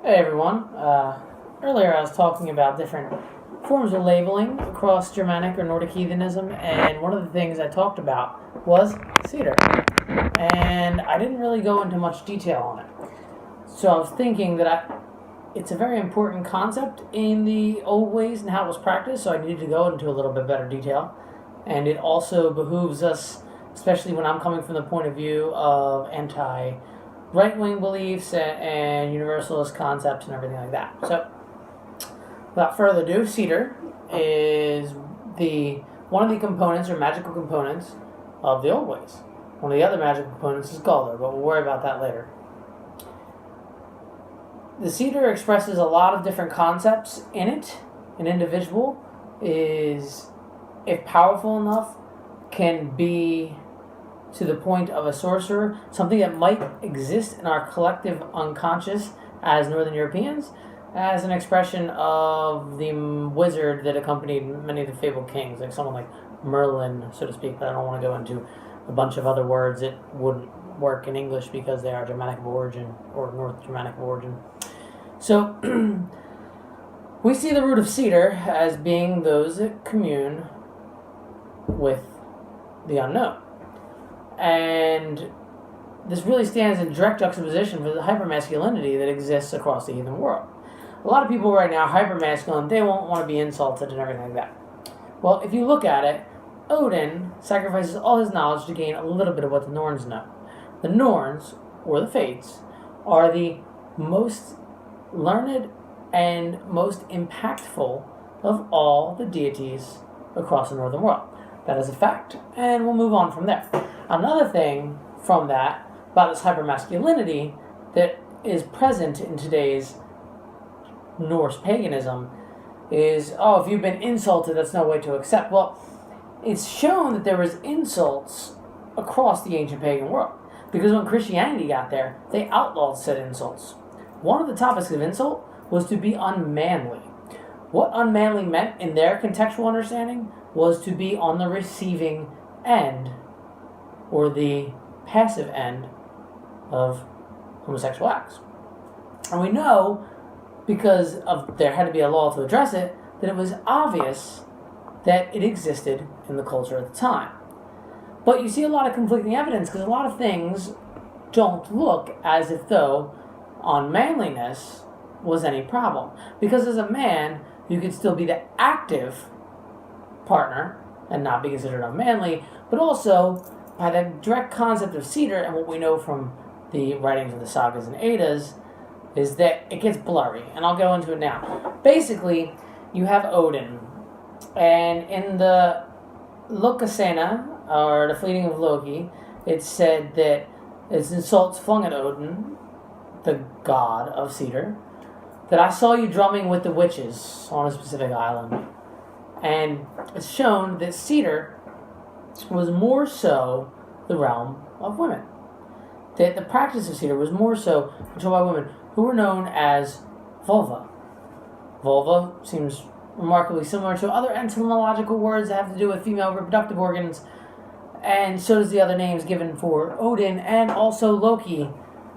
Hey everyone. Earlier I was talking about different forms of labeling across Germanic or Nordic heathenism, and one of the things I talked about was Sidr. And I didn't really go into much detail on it. So I was thinking that it's a very important concept in the old ways and how it was practiced, so I needed to go into a little bit better detail. And it also behooves us, especially when I'm coming from the point of view of right-wing beliefs and universalist concepts and everything like that. So, without further ado, Sidr is one of the components or magical components of the old ways. One of the other magical components is Galdr, but we'll worry about that later. The Sidr expresses a lot of different concepts in it. An individual is, if powerful enough, can be to the point of a sorcerer, something that might exist in our collective unconscious as Northern Europeans, as an expression of the wizard that accompanied many of the fabled kings, like someone like Merlin, so to speak, but I don't want to go into a bunch of other words that wouldn't work in English because they are Germanic of origin, or North Germanic of origin. So, we see the root of Sidr as being those that commune with the unknown. And this really stands in direct juxtaposition for the hypermasculinity that exists across the heathen world. A lot of people right now are hypermasculine, they won't want to be insulted and everything like that. Well, if you look at it, Odin sacrifices all his knowledge to gain a little bit of what the Norns know. The Norns, or the Fates, are the most learned and most impactful of all the deities across the northern world. That is a fact, and we'll move on from there. Another thing from that, about this hypermasculinity that is present in today's Norse paganism, is, if you've been insulted, that's no way to accept. Well, it's shown that there was insults across the ancient pagan world, because when Christianity got there, they outlawed said insults. One of the topics of insult was to be unmanly. What unmanly meant in their contextual understanding was to be on the receiving end, or the passive end, of homosexual acts. And we know, because there had to be a law to address it, that it was obvious that it existed in the culture at the time. But you see a lot of conflicting evidence, because a lot of things don't look as if though unmanliness was any problem. Because as a man, you could still be the active partner and not be considered unmanly, but also by the direct concept of Sidr and what we know from the writings of the sagas and Eddas is that it gets blurry, and I'll go into it now. Basically, you have Odin, and in the Lokasena, or the fleeting of Loki, it's said that it's insults flung at Odin, the god of Sidr, that I saw you drumming with the witches on a specific island. And it's shown that Sidr was more so the realm of women. That the practice of Sidr was more so controlled by women who were known as vulva. Vulva seems remarkably similar to other etymological words that have to do with female reproductive organs, and so does the other names given for Odin and also Loki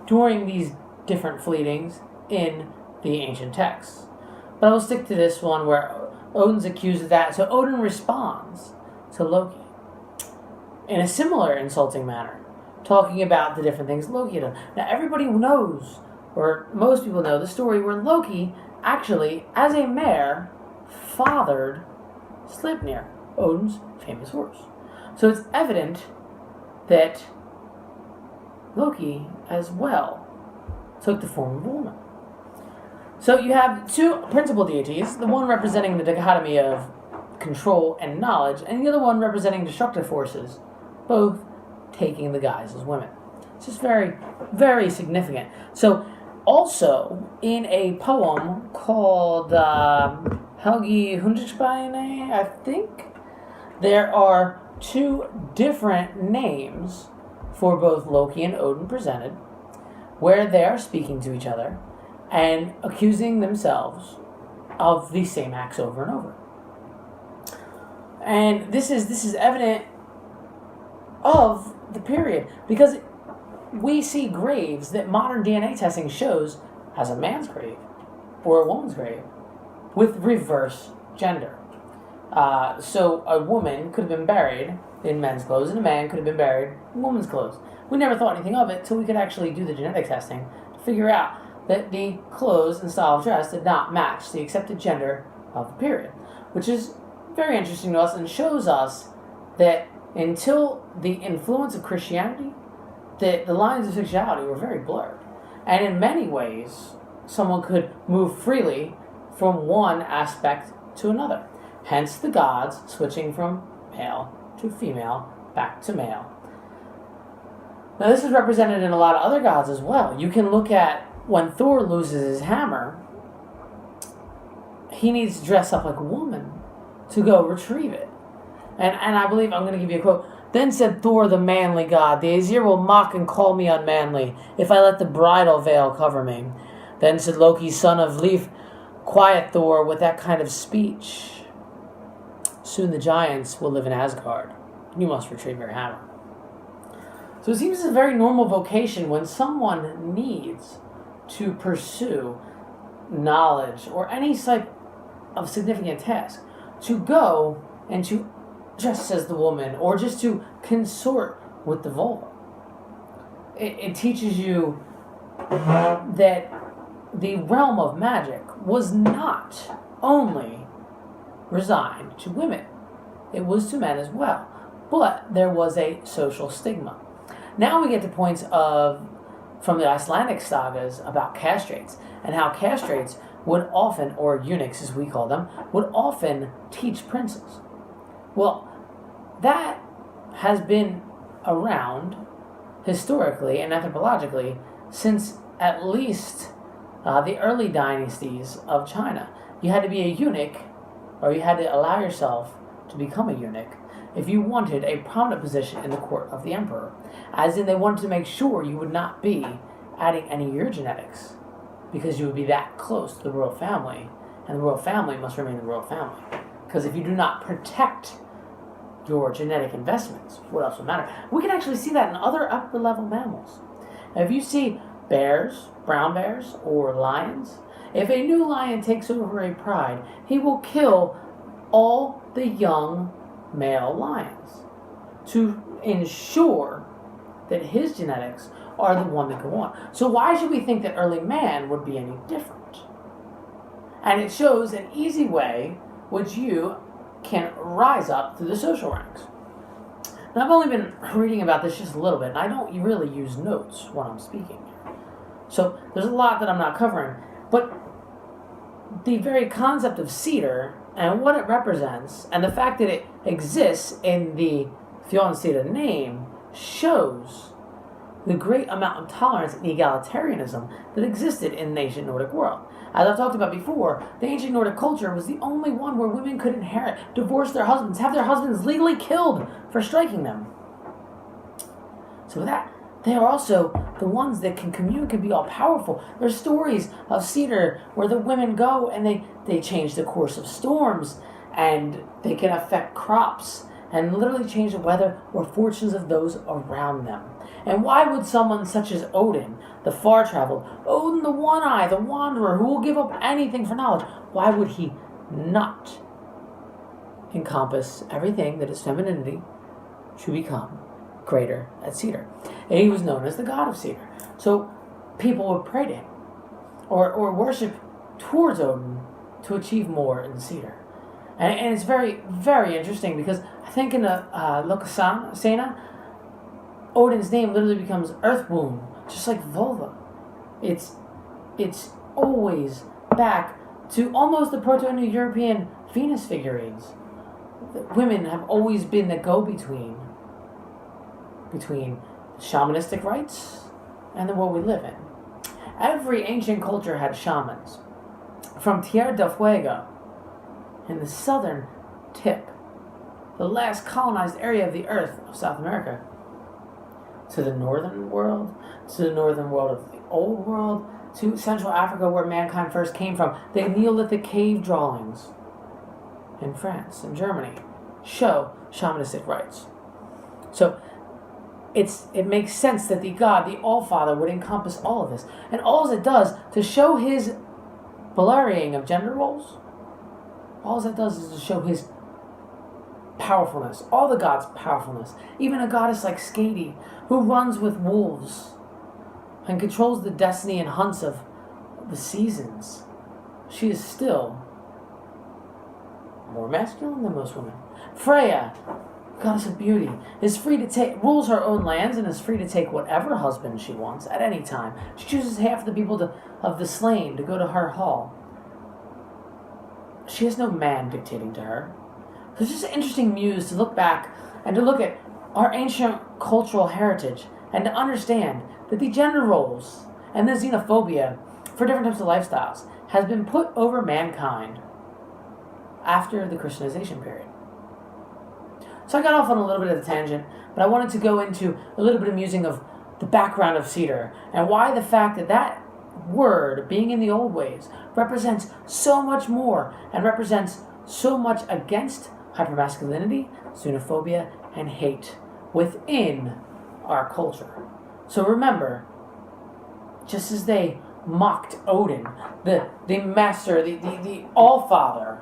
during these different fleetings in the ancient texts. But I will stick to this one where Odin's accused of that. So Odin responds to Loki in a similar insulting manner, talking about the different things Loki had done. Now everybody knows, or most people know, the story where Loki actually, as a mare, fathered Sleipnir, Odin's famous horse. So it's evident that Loki as well took the form of a woman. So you have two principal deities, the one representing the dichotomy of control and knowledge, and the other one representing destructive forces, both taking the guise as women. It's just very, very significant. So also, in a poem called Helgi Hundesbeine, I think, there are two different names for both Loki and Odin presented, where they are speaking to each other and accusing themselves of the same acts over and over. And this is evident of the period, because we see graves that modern DNA testing shows as a man's grave or a woman's grave with reverse gender. So a woman could have been buried in men's clothes and a man could have been buried in women's clothes. We never thought anything of it until we could actually do the genetic testing to figure out that the clothes and style of dress did not match the accepted gender of the period, which is very interesting to us and shows us that until the influence of Christianity, the lines of sexuality were very blurred. And in many ways, someone could move freely from one aspect to another. Hence the gods switching from male to female, back to male. Now this is represented in a lot of other gods as well. You can look at when Thor loses his hammer, he needs to dress up like a woman to go retrieve it. And I believe, I'm going to give you a quote. Then said Thor, the manly god, the Aesir will mock and call me unmanly if I let the bridal veil cover me. Then said Loki, son of Leif, quiet Thor with that kind of speech. Soon the giants will live in Asgard. You must retrieve your hammer. So it seems it's a very normal vocation when someone needs to pursue knowledge or any type of significant task, to go and to dress as the woman or just to consort with the vulva. It teaches you that the realm of magic was not only resigned to women, it was to men as well, but there was a social stigma. Now we get to points from the Icelandic sagas about castrates, and how castrates would often, or eunuchs as we call them, would often teach princes. Well, that has been around historically and anthropologically since at least the early dynasties of China. You had to be a eunuch, or you had to allow yourself to become a eunuch if you wanted a prominent position in the court of the emperor. As in, they wanted to make sure you would not be adding any of your genetics, because you would be that close to the royal family, and the royal family must remain the royal family. Because if you do not protect your genetic investments, what else would matter? We can actually see that in other upper level mammals. Now, if you see bears, brown bears, or lions, if a new lion takes over a pride, he will kill all the young male lions to ensure that his genetics are the one that go on. So why should we think that early man would be any different? And it shows an easy way which you can rise up through the social ranks. Now, I've only been reading about this just a little bit, and I don't really use notes when I'm speaking. So there's a lot that I'm not covering. But the very concept of Sidr and what it represents, and the fact that it exists in the Sidr name, shows the great amount of tolerance and egalitarianism that existed in the ancient Nordic world. As I've talked about before, the ancient Nordic culture was the only one where women could inherit, divorce their husbands, have their husbands legally killed for striking them. So with that, they are also the ones that can commune, can be all powerful. There's stories of Sidr where the women go and they change the course of storms, and they can affect crops and literally change the weather or fortunes of those around them. And why would someone such as Odin, the far-traveled, Odin the one-eyed, the wanderer, who will give up anything for knowledge, why would he not encompass everything that is femininity to become greater at Sidr? And he was known as the god of Sidr. So people would pray to him or worship towards Odin to achieve more in Sidr. And it's very, very interesting, because I think in the Lokasena, Odin's name literally becomes earth womb, just like vulva. It's always back to almost the Proto-Indo-European Venus figurines. Women have always been the go-between between shamanistic rites and the world we live in. Every ancient culture had shamans. From Tierra del Fuego, in the southern tip, the last colonized area of the earth of South America, to the northern world, to the northern world of the old world, to Central Africa where mankind first came from. The Neolithic cave drawings in France and Germany show shamanistic rites. So it makes sense that the God, the All-Father, would encompass all of this. And all it does to show his blurring of gender roles, all it does is to show his powerfulness, all the gods' powerfulness. Even a goddess like Skadi, who runs with wolves and controls the destiny and hunts of the seasons, she is still more masculine than most women. Freya, goddess of beauty, is free to rules her own lands and is free to take whatever husband she wants at any time. She chooses half the people of the slain to go to her hall. She has no man dictating to her. So it's just an interesting muse to look back and to look at our ancient cultural heritage and to understand that the gender roles and the xenophobia for different types of lifestyles has been put over mankind after the Christianization period. So I got off on a little bit of a tangent, but I wanted to go into a little bit of musing of the background of Sidr and why the fact that that word, being in the old ways, represents so much more and represents so much against hypermasculinity, xenophobia, and hate within our culture. So remember, just as they mocked Odin, the master, the All-Father,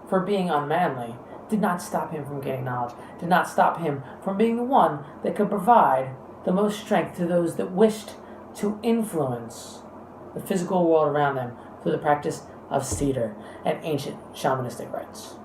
for being unmanly, did not stop him from getting knowledge, did not stop him from being the one that could provide the most strength to those that wished to influence the physical world around them through the practice of Sidr and ancient shamanistic rites.